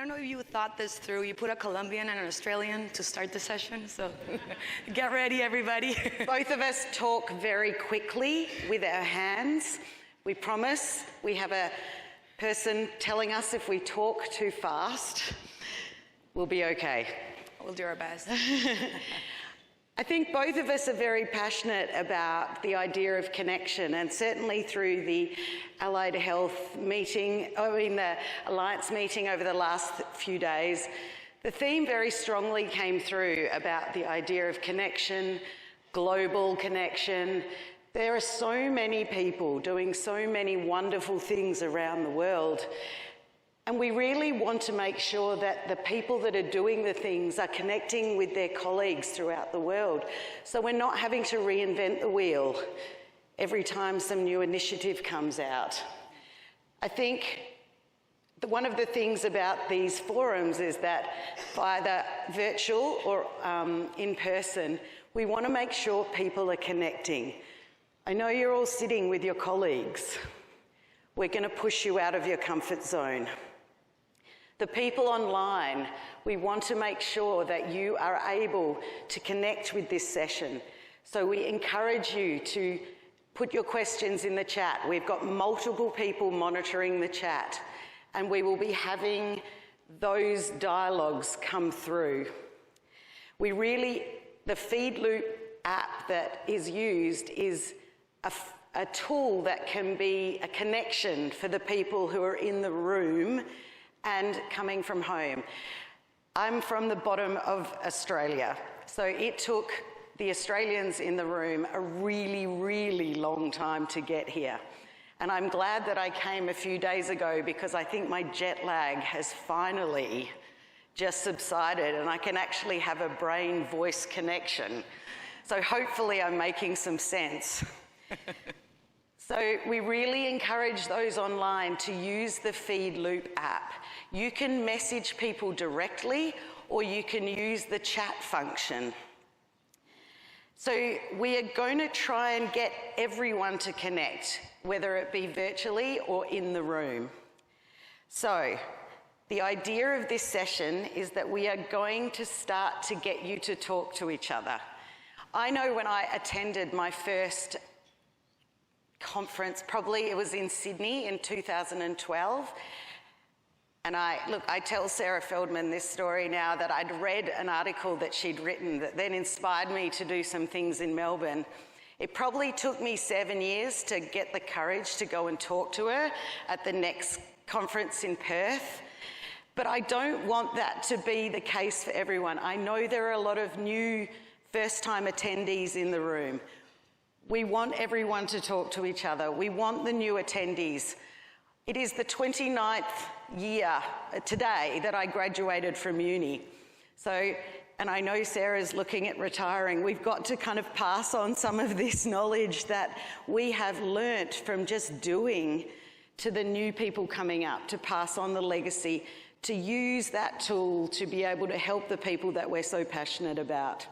don't know if you thought this through. You put a Colombian and an Australian to start the session, so get ready, everybody. Both of us talk very quickly with our hands. We promise. We have a person telling us if we talk too fast, we'll be okay. We'll do our best. I think both of us are very passionate about the idea of connection, and certainly through the Allied Health meeting, the Alliance meeting over the last few days, the theme very strongly came through about the idea of connection, global connection. There are so many people doing so many wonderful things around the world. And we really want to make sure that the people that are doing the things are connecting with their colleagues throughout the world. So we're not having to reinvent the wheel every time some new initiative comes out. I think one of the things about these forums is that either virtual or in person, we want to make sure people are connecting. I know you're all sitting with your colleagues. We're going to push you out of your comfort zone. The people online, we want to make sure that you are able to connect with this session. So we encourage you to put your questions in the chat. We've got multiple people monitoring the chat, and we will be having those dialogues come through. The Feed Loop app that is used is a tool that can be a connection for the people who are in the room and coming from home. I'm from the bottom of Australia, so it took the Australians in the room a really, really long time to get here. And I'm glad that I came a few days ago, because I think my jet lag has finally just subsided and I can actually have a brain-voice connection. So hopefully I'm making some sense. So we really encourage those online to use the Feed Loop app. You can message people directly, or you can use the chat function. So we are going to try and get everyone to connect, whether it be virtually or in the room. So the idea of this session is that we are going to start to get you to talk to each other. I know when I attended my first conference, probably it was in Sydney in 2012, and I tell Sarah Feldman this story now, that I'd read an article that she'd written that then inspired me to do some things in Melbourne. It probably took me 7 years to get the courage to go and talk to her at the next conference in Perth. But I don't want that to be the case for everyone. I know there are a lot of new first-time attendees in the room. We want everyone to talk to each other. We want the new attendees. It is the 29th year today that I graduated from uni. So, and I know Sarah's looking at retiring. We've got to kind of pass on some of this knowledge that we have learnt from just doing to the new people coming up, to pass on the legacy, to use that tool to be able to help the people that we're so passionate about.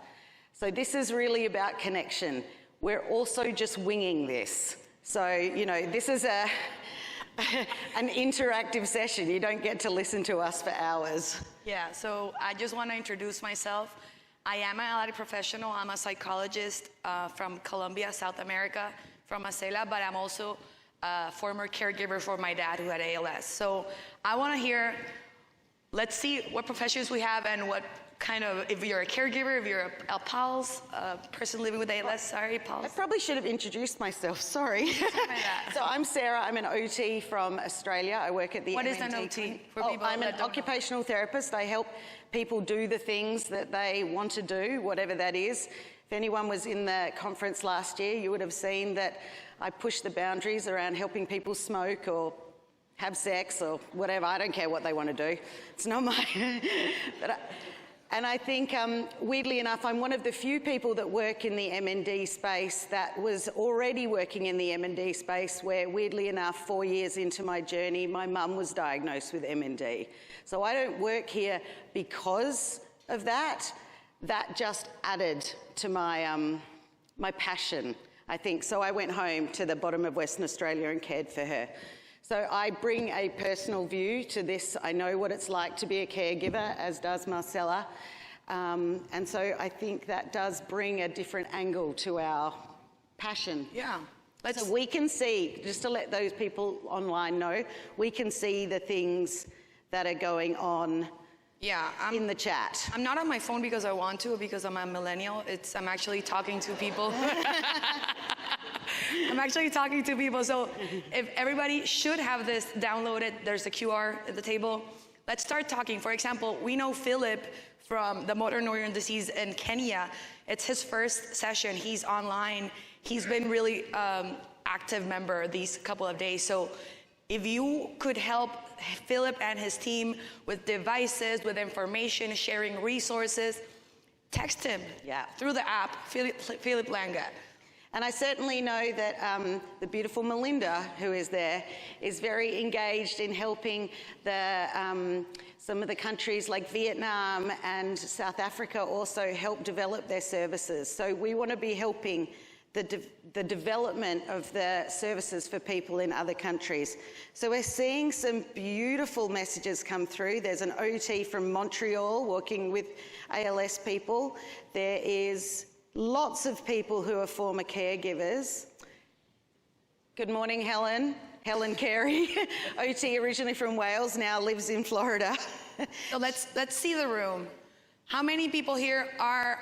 So this is really about connection. We're also just winging this. So, this is an interactive session. You don't get to listen to us for hours. Yeah, so I just want to introduce myself. I am an allied professional. I'm a psychologist from Colombia, South America, from Marcela, but I'm also a former caregiver for my dad who had ALS. So I want to hear, let's see what professions we have and what kind of, if you're a caregiver, if you're a PALS, a person living with ALS, sorry, PALS. I probably should have introduced myself, sorry. So I'm Sarah, I'm an OT from Australia. I work at the What MNT is an OT? I'm an occupational therapist. I help people do the things that they want to do, whatever that is. If anyone was in the conference last year, you would have seen that I push the boundaries around helping people smoke or have sex or whatever. I don't care what they want to do. It's not my... And I think, weirdly enough, I'm one of the few people that work in the MND space that was already working in the MND space where, weirdly enough, 4 years into my journey, my mum was diagnosed with MND. So I don't work here because of that. That just added to my, my passion, I think. So I went home to the bottom of Western Australia and cared for her. So I bring a personal view to this. I know what it's like to be a caregiver, as does Marcela. And so I think that does bring a different angle to our passion. Yeah. So we can see, just to let those people online know, we can see the things that are going on in the chat. I'm not on my phone because I want to, because I'm a millennial. I'm actually talking to people. I'm actually talking to people. So if everybody should have this downloaded, there's a QR at the table. Let's start talking. For example, we know Philip from the motor neuron disease in Kenya. It's his first session. He's online. He's been really active member these couple of days. So if you could help Philip and his team with devices, with information, sharing resources, text him through the app, Philip Langa. And I certainly know that the beautiful Melinda, who is there, is very engaged in helping some of the countries like Vietnam and South Africa also help develop their services. So we want to be helping the development of the services for people in other countries. So we're seeing some beautiful messages come through. There's an OT from Montreal working with ALS people. There is lots of people who are former caregivers. Good morning, Helen. Helen Carey, OT originally from Wales, now lives in Florida. So let's see the room. How many people here are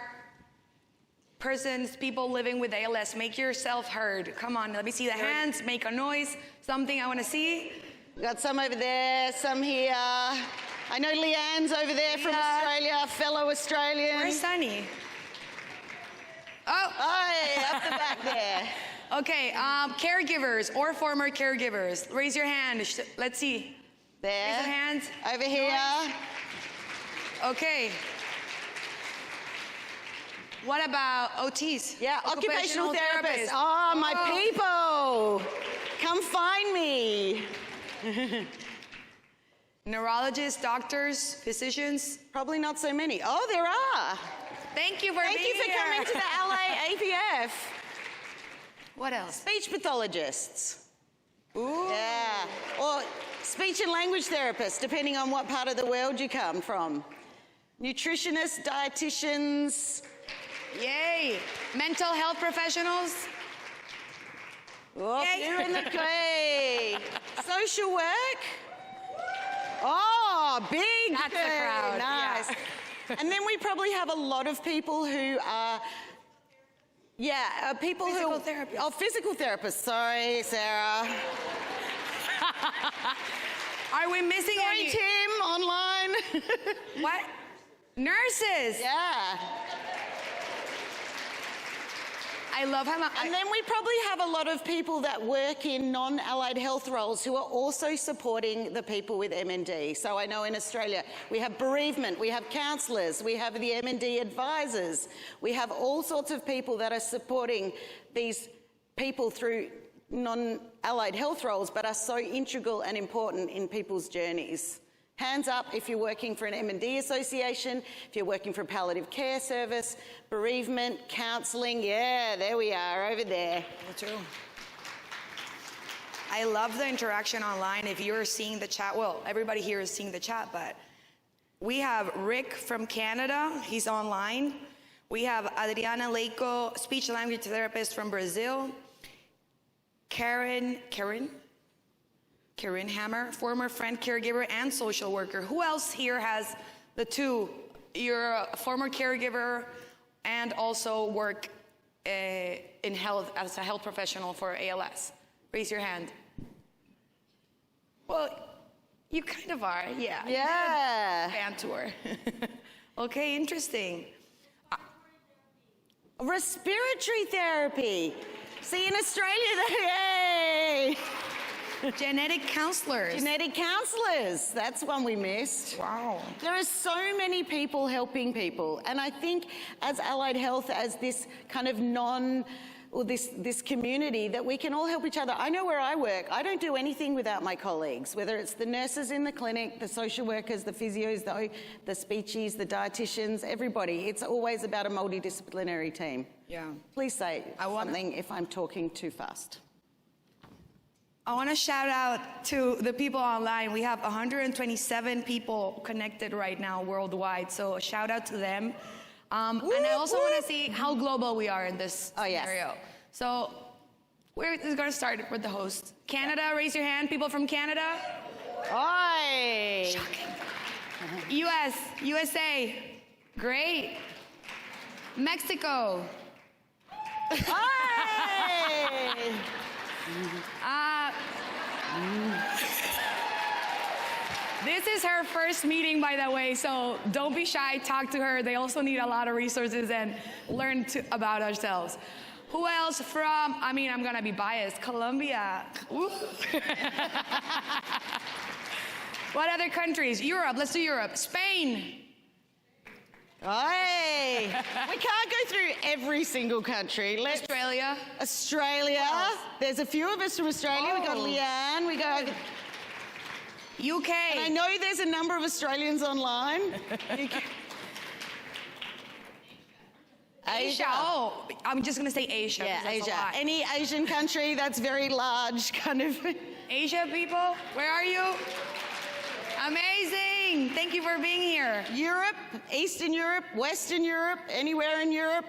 people living with ALS? Make yourself heard. Come on, let me see the hands. Make a noise. Something I want to see. We've got some over there, some here. I know Leanne's over there from Australia, fellow Australian. Where's Sunny? Oh, hey, up the back there. Okay, caregivers or former caregivers, raise your hand. Let's see. There. Raise your hands. Over here. Okay. What about OTs? Yeah, occupational therapists. Oh, my people. Come find me. Neurologists, doctors, physicians? Probably not so many. Oh, there are. Thank you for being here. Thank you for coming to the LA APF. What else? Speech pathologists. Ooh. Yeah. Or speech and language therapists, depending on what part of the world you come from. Nutritionists, dietitians. Yay. Mental health professionals. Oh, you're in the way. Social work. Oh, big. That's the crowd. Nice. Yeah. And then we probably have a lot of people who are, physical therapists. Oh, physical therapists. Sorry, Sarah. Are we missing any? Tim, online. What? Nurses. Yeah. I love how And then we probably have a lot of people that work in non-allied health roles who are also supporting the people with MND. So I know in Australia we have bereavement, we have counsellors, we have the MND advisors, we have all sorts of people that are supporting these people through non-allied health roles but are so integral and important in people's journeys. Hands up if you're working for an MND association, if you're working for a palliative care service, bereavement, counselling. Yeah, there we are, over there. True. I love the interaction online. If you're seeing the chat, well, everybody here is seeing the chat, but we have Rick from Canada. He's online. We have Adriana Leico, speech language therapist from Brazil. Karen Hammer, former friend, caregiver, and social worker. Who else here has the two? You're a former caregiver and also work in health as a health professional for ALS. Raise your hand. Well, you kind of are, yeah. Yeah. Band tour. Okay, interesting. Respiratory therapy. See, in Australia, yay! Genetic counselors. Genetic counsellors. That's one we missed. Wow. There are so many people helping people. And I think as allied health, as this kind of this community, that we can all help each other. I know where I work. I don't do anything without my colleagues, whether it's the nurses in the clinic, the social workers, the physios, the speechies, the dietitians, everybody. It's always about a multidisciplinary team. Yeah. Please say something if I'm talking too fast. I want to shout out to the people online. We have 127 people connected right now worldwide, so a shout out to them. And I also want to see how global we are in this scenario. So we're going to start with the host. Canada, raise your hand. People from Canada. Oi! Shocking. USA. Great. Mexico. Oi! This is her first meeting, by the way, so don't be shy, talk to her. They also need a lot of resources and learn about ourselves. Who else from, I'm gonna be biased, Colombia. What other countries? Europe, let's do Europe. Spain. Oi! We can't go through every single country. Australia. Australia. There's a few of us from Australia. We got Leanne. We got UK. And I know there's a number of Australians online. Asia. Oh, I'm just gonna say Asia. Yeah, Asia. Any Asian country that's very large, kind of. Asia people, where are you? Amazing. Thank you for being here. Europe, Eastern Europe, Western Europe, anywhere in Europe.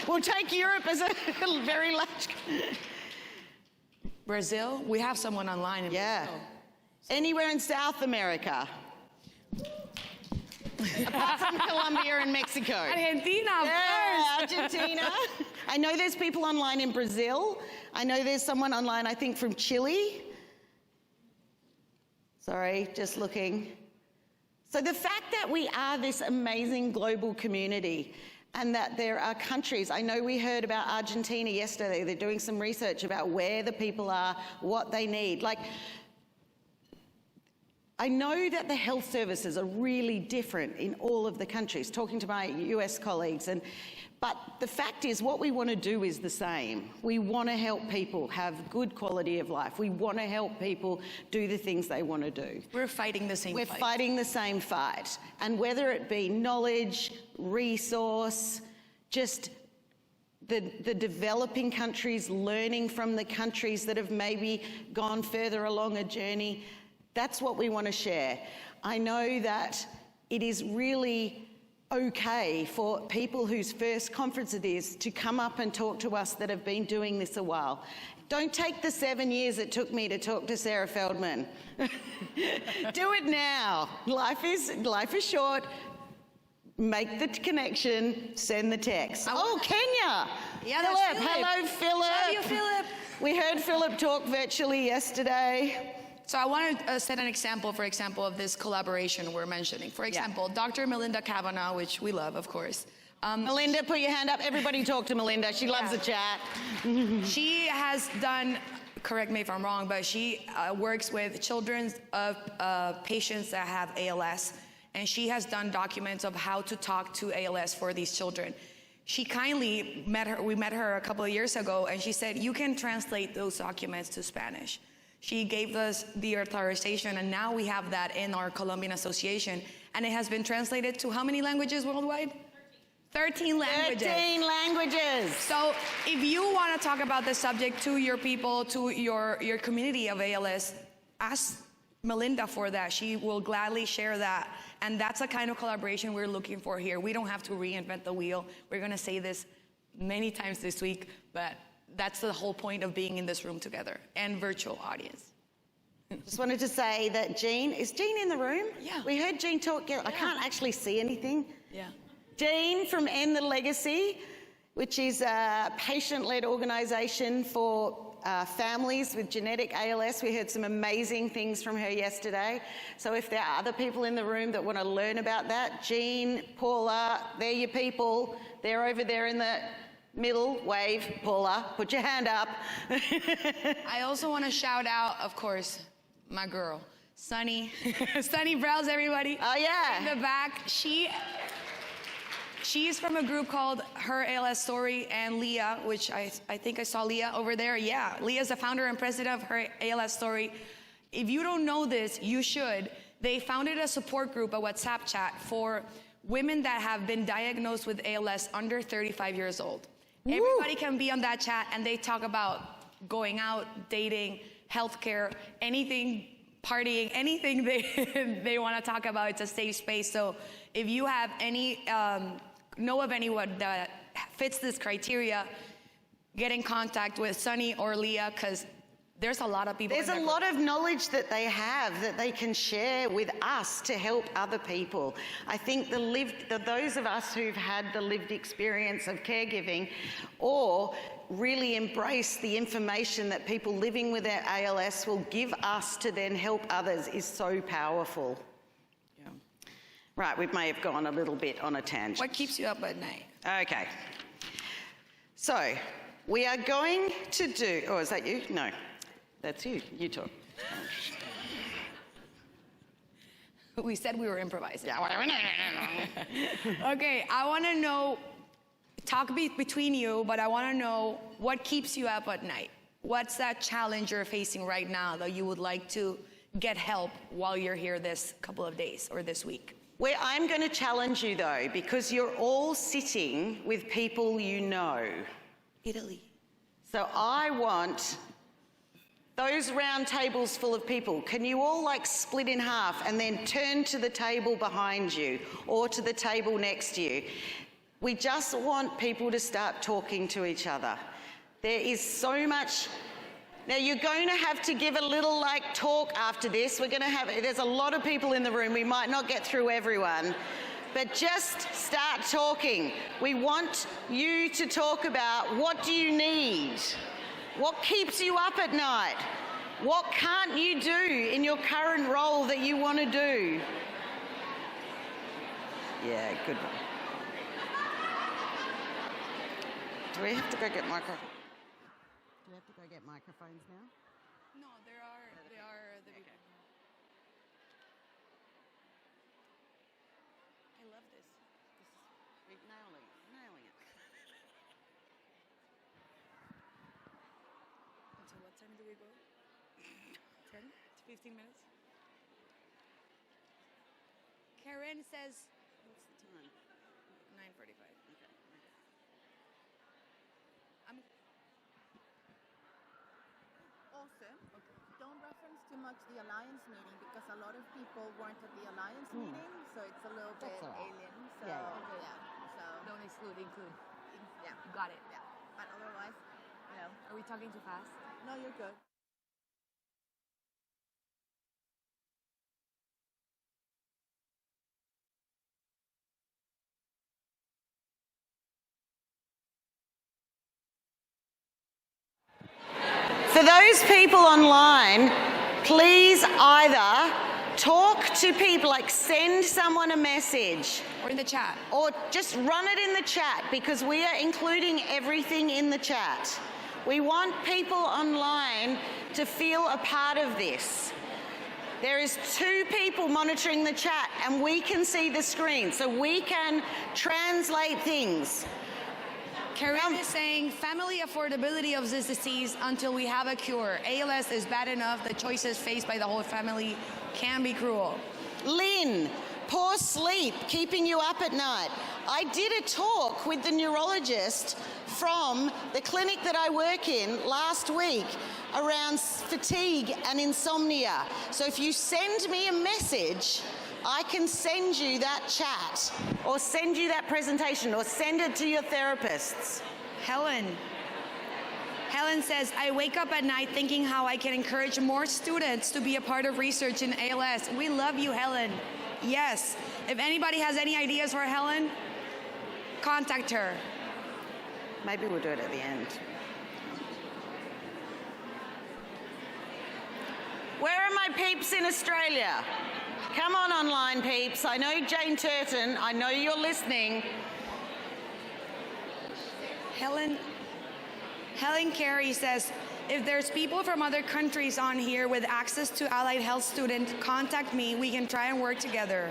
We'll take Europe as a very large. Brazil, we have someone online in Brazil. Anywhere in South America. Apart from Colombia and Mexico. Argentina, of course. Argentina. I know there's people online in Brazil. I know there's someone online, I think, from Chile. Sorry, just looking. So the fact that we are this amazing global community and that there are countries, I know we heard about Argentina yesterday, they're doing some research about where the people are, what they need. Like, I know that the health services are really different in all of the countries, talking to my US colleagues, but the fact is what we want to do is the same. We want to help people have good quality of life. We want to help people do the things they want to do. We're fighting the same fight. We're fighting the same fight. And whether it be knowledge, resource, just the developing countries learning from the countries that have maybe gone further along a journey, that's what we want to share. I know that it is really okay for people whose first conference it is to come up and talk to us that have been doing this a while. Don't take the 7 years it took me to talk to Sarah Feldman. Do it now. Life is short. Make the connection, send the text. Oh, Kenya. Yeah, Philip. Hello, Philip. Love you, Philip. We heard Philip talk virtually yesterday. So I want to set an example, for example, of this collaboration we're mentioning. For example, Dr. Melinda Kavanaugh, which we love, of course. Melinda, put your hand up. Everybody talk to Melinda. She loves a chat. She has done, correct me if I'm wrong, but she works with children of patients that have ALS. And she has done documents of how to talk to ALS for these children. She kindly we met her a couple of years ago, and she said, you can translate those documents to Spanish. She gave us the authorization, and now we have that in our Colombian Association. And it has been translated to how many languages worldwide? 13 languages. 13 languages. So if you want to talk about this subject to your people, to your community of ALS, ask Melinda for that. She will gladly share that. And that's the kind of collaboration we're looking for here. We don't have to reinvent the wheel. We're going to say this many times this week, but that's the whole point of being in this room together and virtual audience. Just wanted to say that Jean, is Jean in the room? Yeah. We heard Jean talk. I can't actually see anything. Yeah. Jean from End the Legacy, which is a patient-led organisation for families with genetic ALS. We heard some amazing things from her yesterday. So if there are other people in the room that want to learn about that, Jean, Paula, they're your people. They're over there in the middle. Wave, Paula, put your hand up. I also want to shout out, of course, my girl, Sunny. Sunny Browse, everybody. Oh, yeah. In the back. She's from a group called Her ALS Story, and Leah, which I think I saw Leah over there. Yeah, Leah's the founder and president of Her ALS Story. If you don't know this, you should. They founded a support group, a WhatsApp chat for women that have been diagnosed with ALS under 35 years old. Woo. Everybody can be on that chat, and they talk about going out, dating, healthcare, anything, partying, anything they want to talk about. It's a safe space. So if you have any, know of anyone that fits this criteria, get in contact with Sunny or Leah, because there's a lot of people. There's a lot of knowledge that they have that they can share with us to help other people. I think those of us who've had the lived experience of caregiving or really embrace the information that people living with their ALS will give us to then help others is so powerful. Yeah. Right, we may have gone a little bit on a tangent. What keeps you up at night? Okay. So, we are going to do, oh, is that you? No, that's you. You talk. We said we were improvising. Yeah, whatever. Okay, I want to know, between you, but I want to know what keeps you up at night. What's that challenge you're facing right now that you would like to get help while you're here this couple of days or this week? Where I'm going to challenge you though, because you're all sitting with people you know. Italy. So I want those round tables full of people. Can you all like split in half and then turn to the table behind you or to the table next to you? We just want people to start talking to each other. There is so much. Now you're going to have to give a little like talk after this. There's a lot of people in the room. We might not get through everyone, but just start talking. We want you to talk about what do you need? What keeps you up at night? What can't you do in your current role that you want to do? Yeah, good one. Do we have to go get microphones? Do we have to go get microphones now? No, they are the Okay. I love this. We're nailing it. So what time do we go? 10 to 15 minutes? Karen says What's the time? 9:45. Okay. I'm Also, don't reference too much the Alliance meeting because a lot of people weren't at the Alliance meeting, so it's a little bit That's all right. alien. So Yeah, so don't exclude, include. yeah, Got it. yeah. But otherwise, Are we talking too fast? no, you're good. For those people online, please either talk to people, like send someone a message, Or in the chat? or just run it in the chat because we are including everything in the chat. We want people online to feel a part of this. There is 2 people monitoring the chat and we can see the screen, so we can translate things. Karen is saying family affordability of this disease until we have a cure. ALS is bad enough. The choices faced by the whole family can be cruel. Lynn, poor sleep, keeping you up at night. I did a talk with the neurologist from the clinic that I work in last week around fatigue and insomnia. So if you send me a message, I can send you that chat or send you that presentation or send it to your therapists. Helen says, I wake up at night thinking how I can encourage more students to be a part of research in ALS. We love you, Helen. Yes. If anybody has any ideas for Helen, contact her. Maybe we'll do it at the end. Where are my peeps in Australia? Come on, online peeps. I know Jane Turton. I know you're listening. Helen Carey says, if there's people from other countries on here with access to allied health student, contact me. We can try and work together.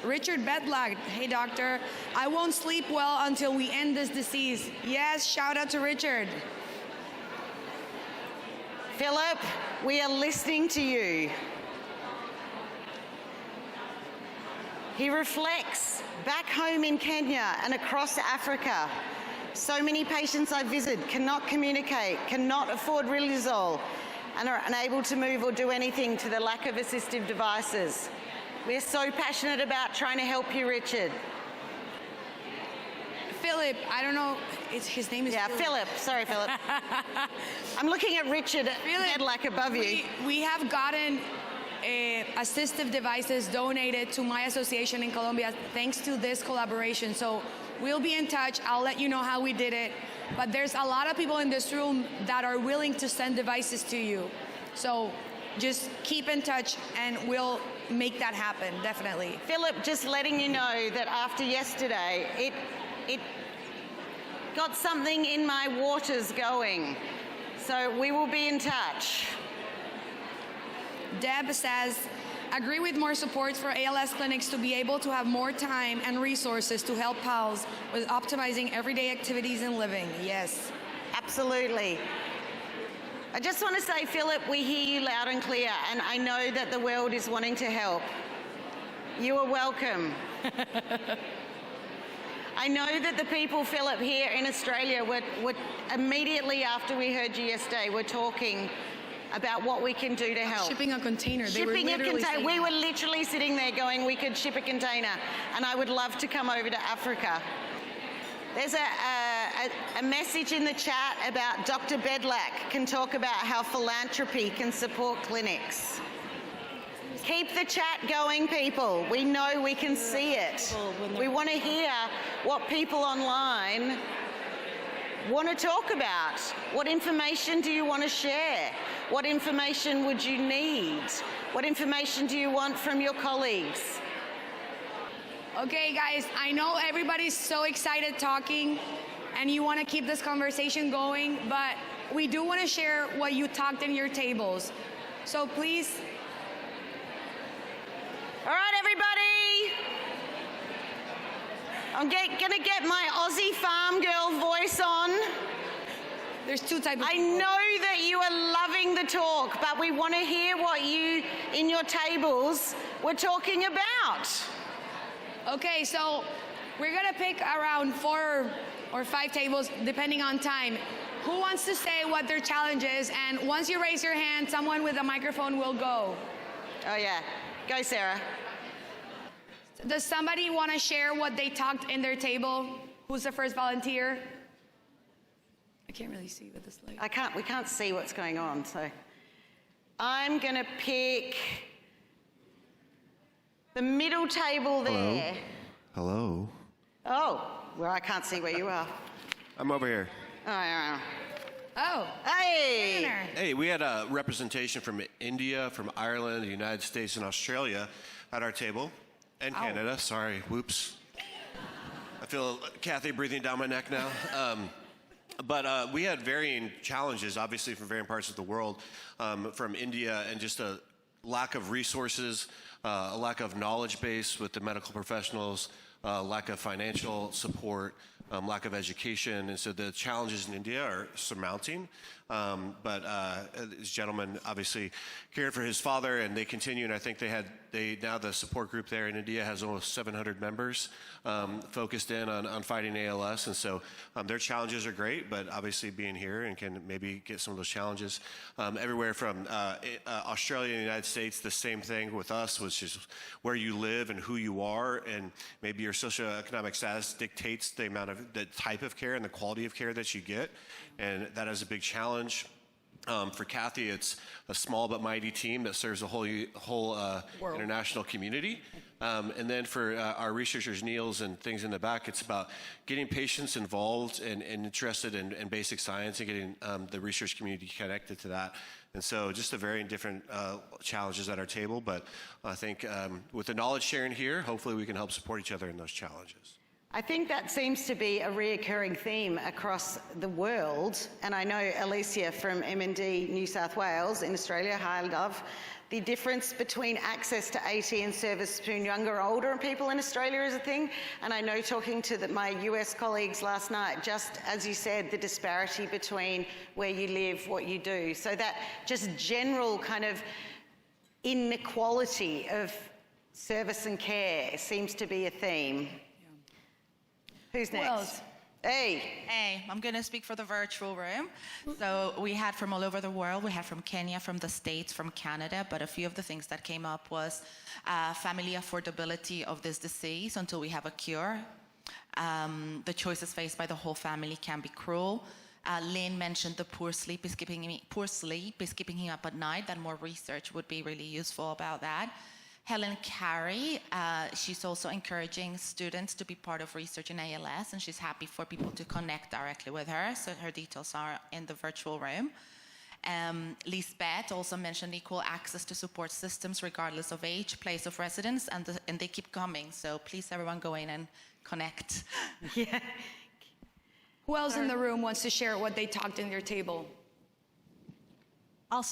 Richard Bedlag. Hey, doctor. I won't sleep well until we end this disease. Yes, shout out to Richard. Philip, we are listening to you. He reflects back home in Kenya and across Africa. So many patients I visit cannot communicate, cannot afford riluzole, and are unable to move or do anything to the lack of assistive devices. We're so passionate about trying to help you, Richard. Philip, I don't know, his name is Philip. Sorry, Philip. I'm looking at Richard Gedlach above you. We have gotten assistive devices donated to my association in Colombia thanks to this collaboration. So we'll be in touch. I'll let you know how we did it. But there's a lot of people in this room that are willing to send devices to you. So just keep in touch and we'll make that happen, definitely. Philip, just letting you know that after yesterday, it got something in my waters going. So we will be in touch. Deb says, agree with more support for ALS clinics to be able to have more time and resources to help PALS with optimizing everyday activities and living. Yes. Absolutely. I just want to say, Philip, we hear you loud and clear, and I know that the world is wanting to help. You are welcome. I know that the people, Philip, here in Australia were immediately after we heard you yesterday, were talking about what we can do to help. Shipping a container. Shipping a container. We were literally sitting there going, we could ship a container, and I would love to come over to Africa. There's a message in the chat about Dr. Bedlach can talk about how philanthropy can support clinics. Keep the chat going, people. We know we can see it. We want to hear what people online want to talk about. What information do you want to share? What information would you need? What information do you want from your colleagues? Okay, guys, I know everybody's so excited talking and you want to keep this conversation going, but we do want to share what you talked in your tables. So please. All right, everybody. I'm going to get my Aussie farm girl voice on. There's two types of I people. know that you are loving the talk, but we want to hear what you, in your tables, were talking about. Okay, so we're going to pick around 4 or 5 tables, depending on time. Who wants to say what their challenge is? And once you raise your hand, someone with a microphone will go. Oh, yeah. Go, Sarah. Does somebody want to share what they talked in their table? Who's the first volunteer? I can't really see with this light. We can't see what's going on, so I'm going to pick the middle table there. Hello. Oh, well, I can't see where you are. I'm over here. Oh. Hey. Tanner. Hey, we had a representation from India, from Ireland, the United States, and Australia at our table, and Canada. Sorry, whoops. I feel Kathy breathing down my neck now. But we had varying challenges, obviously, from varying parts of the world, from India, and just a lack of resources, a lack of knowledge base with the medical professionals, lack of financial support, lack of education. And so the challenges in India are surmounting. But this gentleman obviously cared for his father, and they continue. And I think now the support group there in India has almost 700 members focused in on fighting ALS. And so their challenges are great, but obviously being here and can maybe get some of those challenges. Everywhere from Australia and the United States, the same thing with us, which is where you live and who you are, and maybe your socioeconomic status dictates the type of care and the quality of care that you get. And that is a big challenge. For Kathy, it's a small but mighty team that serves a whole international community. And then for our researchers, Niels, and things in the back, it's about getting patients involved and interested in basic science and getting the research community connected to that. And so just a very different challenges at our table. But I think with the knowledge sharing here, hopefully we can help support each other in those challenges. I think that seems to be a reoccurring theme across the world. And I know Alicia from MND New South Wales in Australia, hi love, the difference between access to AT and service between younger or older people in Australia is a thing. And I know talking to my US colleagues last night, just as you said, the disparity between where you live, what you do. So that just general kind of inequality of service and care seems to be a theme. Who's next? Who else? Hey. I'm going to speak for the virtual room. So we had from all over the world. We had from Kenya, from the States, from Canada. But a few of the things that came up was family affordability of this disease until we have a cure. The choices faced by the whole family can be cruel. Lynn mentioned the poor sleep is keeping him up at night. That more research would be really useful about that. Helen Carey, she's also encouraging students to be part of research in ALS, and she's happy for people to connect directly with her. So her details are in the virtual room. Lisbeth also mentioned equal access to support systems regardless of age, place of residence, and they keep coming. So please, everyone, go in and connect. Yeah. Who else in the room wants to share what they talked in their table? I'll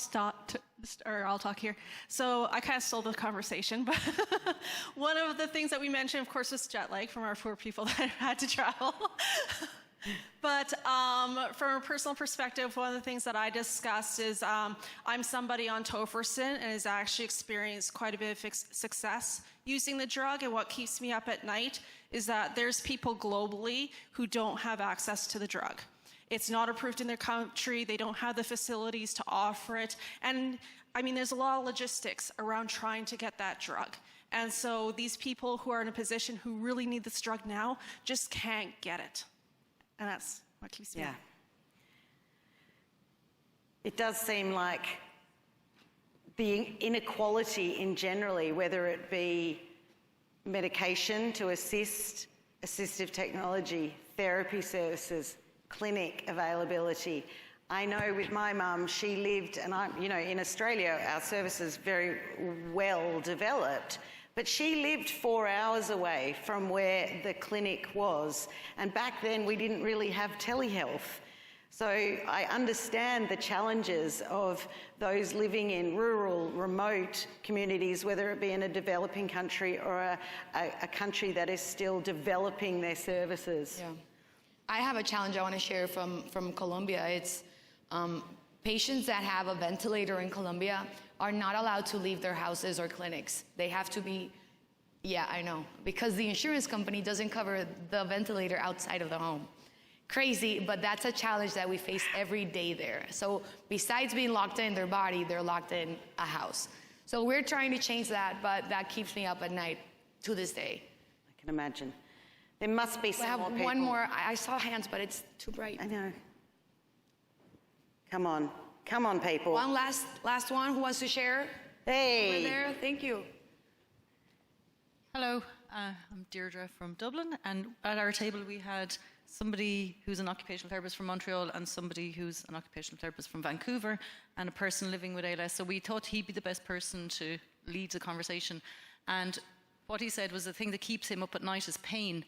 I'll talk here. So I kind of stole the conversation, but one of the things that we mentioned, of course, was jet lag from our poor people that had to travel. But from a personal perspective, one of the things that I discussed is I'm somebody on tofersen and has actually experienced quite a bit of success using the drug. And what keeps me up at night is that there's people globally who don't have access to the drug. It's not approved in their country. They don't have the facilities to offer it. And I mean, there's a lot of logistics around trying to get that drug. And so these people who are in a position who really need this drug now just can't get it. And that's what keeps me up. It does seem like the inequality in generally, whether it be medication to assist, assistive technology, therapy services, clinic availability. I know with my mum, she lived, and in Australia, our service is very well developed, but she lived 4 hours away from where the clinic was. And back then, we didn't really have telehealth. So I understand the challenges of those living in rural, remote communities, whether it be in a developing country or a country that is still developing their services. Yeah. I have a challenge I want to share from Colombia. It's patients that have a ventilator in Colombia are not allowed to leave their houses or clinics. They have to be, I know, because the insurance company doesn't cover the ventilator outside of the home. Crazy, but that's a challenge that we face every day there. So besides being locked in their body, they're locked in a house. So we're trying to change that, but that keeps me up at night to this day. I can imagine. There must be some more people. One more. I saw hands, but it's too bright. I know. Come on, people. One last one. Who wants to share? Hey. Over there. Thank you. Hello, I'm Deirdre from Dublin, and at our table we had somebody who's an occupational therapist from Montreal and somebody who's an occupational therapist from Vancouver and a person living with ALS. So we thought he'd be the best person to lead the conversation. And what he said was the thing that keeps him up at night is pain.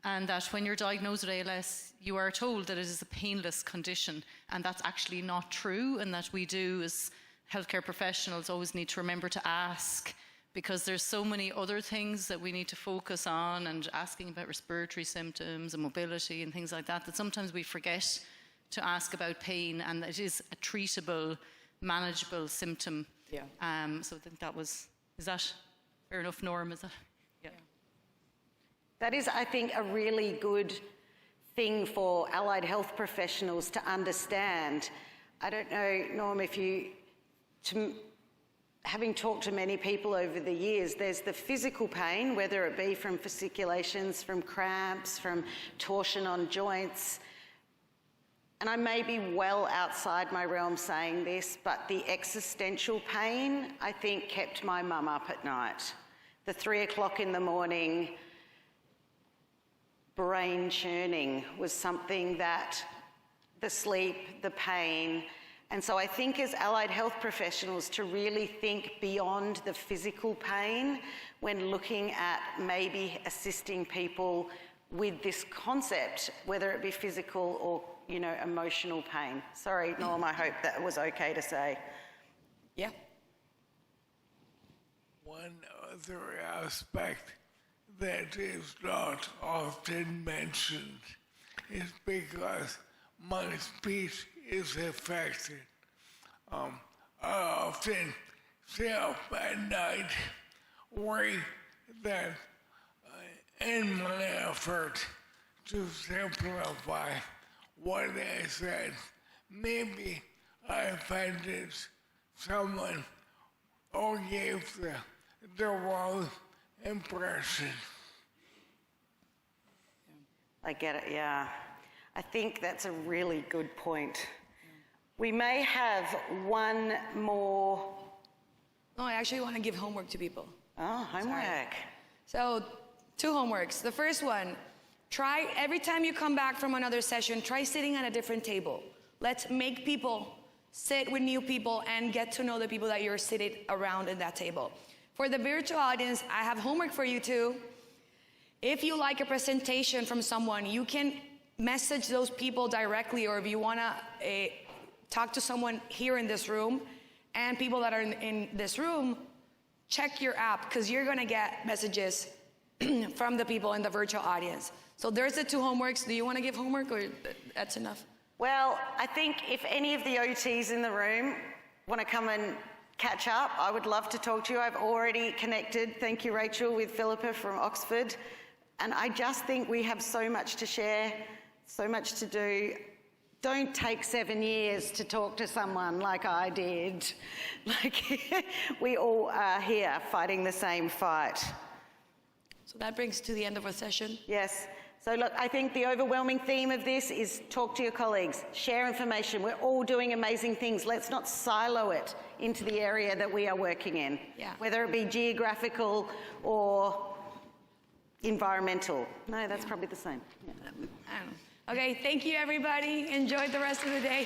And that when you're diagnosed with ALS, you are told that it is a painless condition. And that's actually not true. And that we do, as healthcare professionals, always need to remember to ask, because there's so many other things that we need to focus on, and asking about respiratory symptoms and mobility and things like that, that sometimes we forget to ask about pain. And it is a treatable, manageable symptom. Yeah. So I think is that fair enough, Norm? Is that? Yeah. That is, I think, a really good thing for allied health professionals to understand. I don't know, Norm, if having talked to many people over the years, there's the physical pain, whether it be from fasciculations, from cramps, from torsion on joints. And I may be well outside my realm saying this, but the existential pain, I think, kept my mum up at night. The 3 o'clock in the morning, brain churning was something that the sleep, the pain. And so I think as allied health professionals to really think beyond the physical pain when looking at maybe assisting people with this concept, whether it be physical or, emotional pain. Sorry, Norm, I hope that was okay to say. Yeah. One other aspect that is not often mentioned is because my speech is affected. I often stay up at night worrying that in my effort to simplify what I said. Maybe I offended someone or gave the wrong impression. I get it, yeah. I think that's a really good point. We may have one more. No, I actually want to give homework to people. Oh, homework. So, 2 homeworks. The first one, try every time you come back from another session, try sitting at a different table. Let's make people sit with new people and get to know the people that you're sitting around in that table. For the virtual audience, I have homework for you too. If you like a presentation from someone, you can message those people directly, or if you want to talk to someone here in this room, and people that are in this room, check your app, because you're going to get messages from the people in the virtual audience. So there's the 2 homeworks. Do you want to give homework, or that's enough? Well, I think if any of the OTs in the room want to come and catch up, I would love to talk to you. I've already connected, thank you, Rachel, with Philippa from Oxford. And I just think we have so much to share, so much to do. Don't take 7 years to talk to someone like I did. Like, we all are here fighting the same fight. So that brings to the end of our session. Yes. So look, I think the overwhelming theme of this is talk to your colleagues, share information. We're all doing amazing things. Let's not silo it into the area that we are working in, whether it be geographical or environmental. No, that's probably the same. Yeah. I don't know. Okay, thank you, everybody. Enjoy the rest of the day.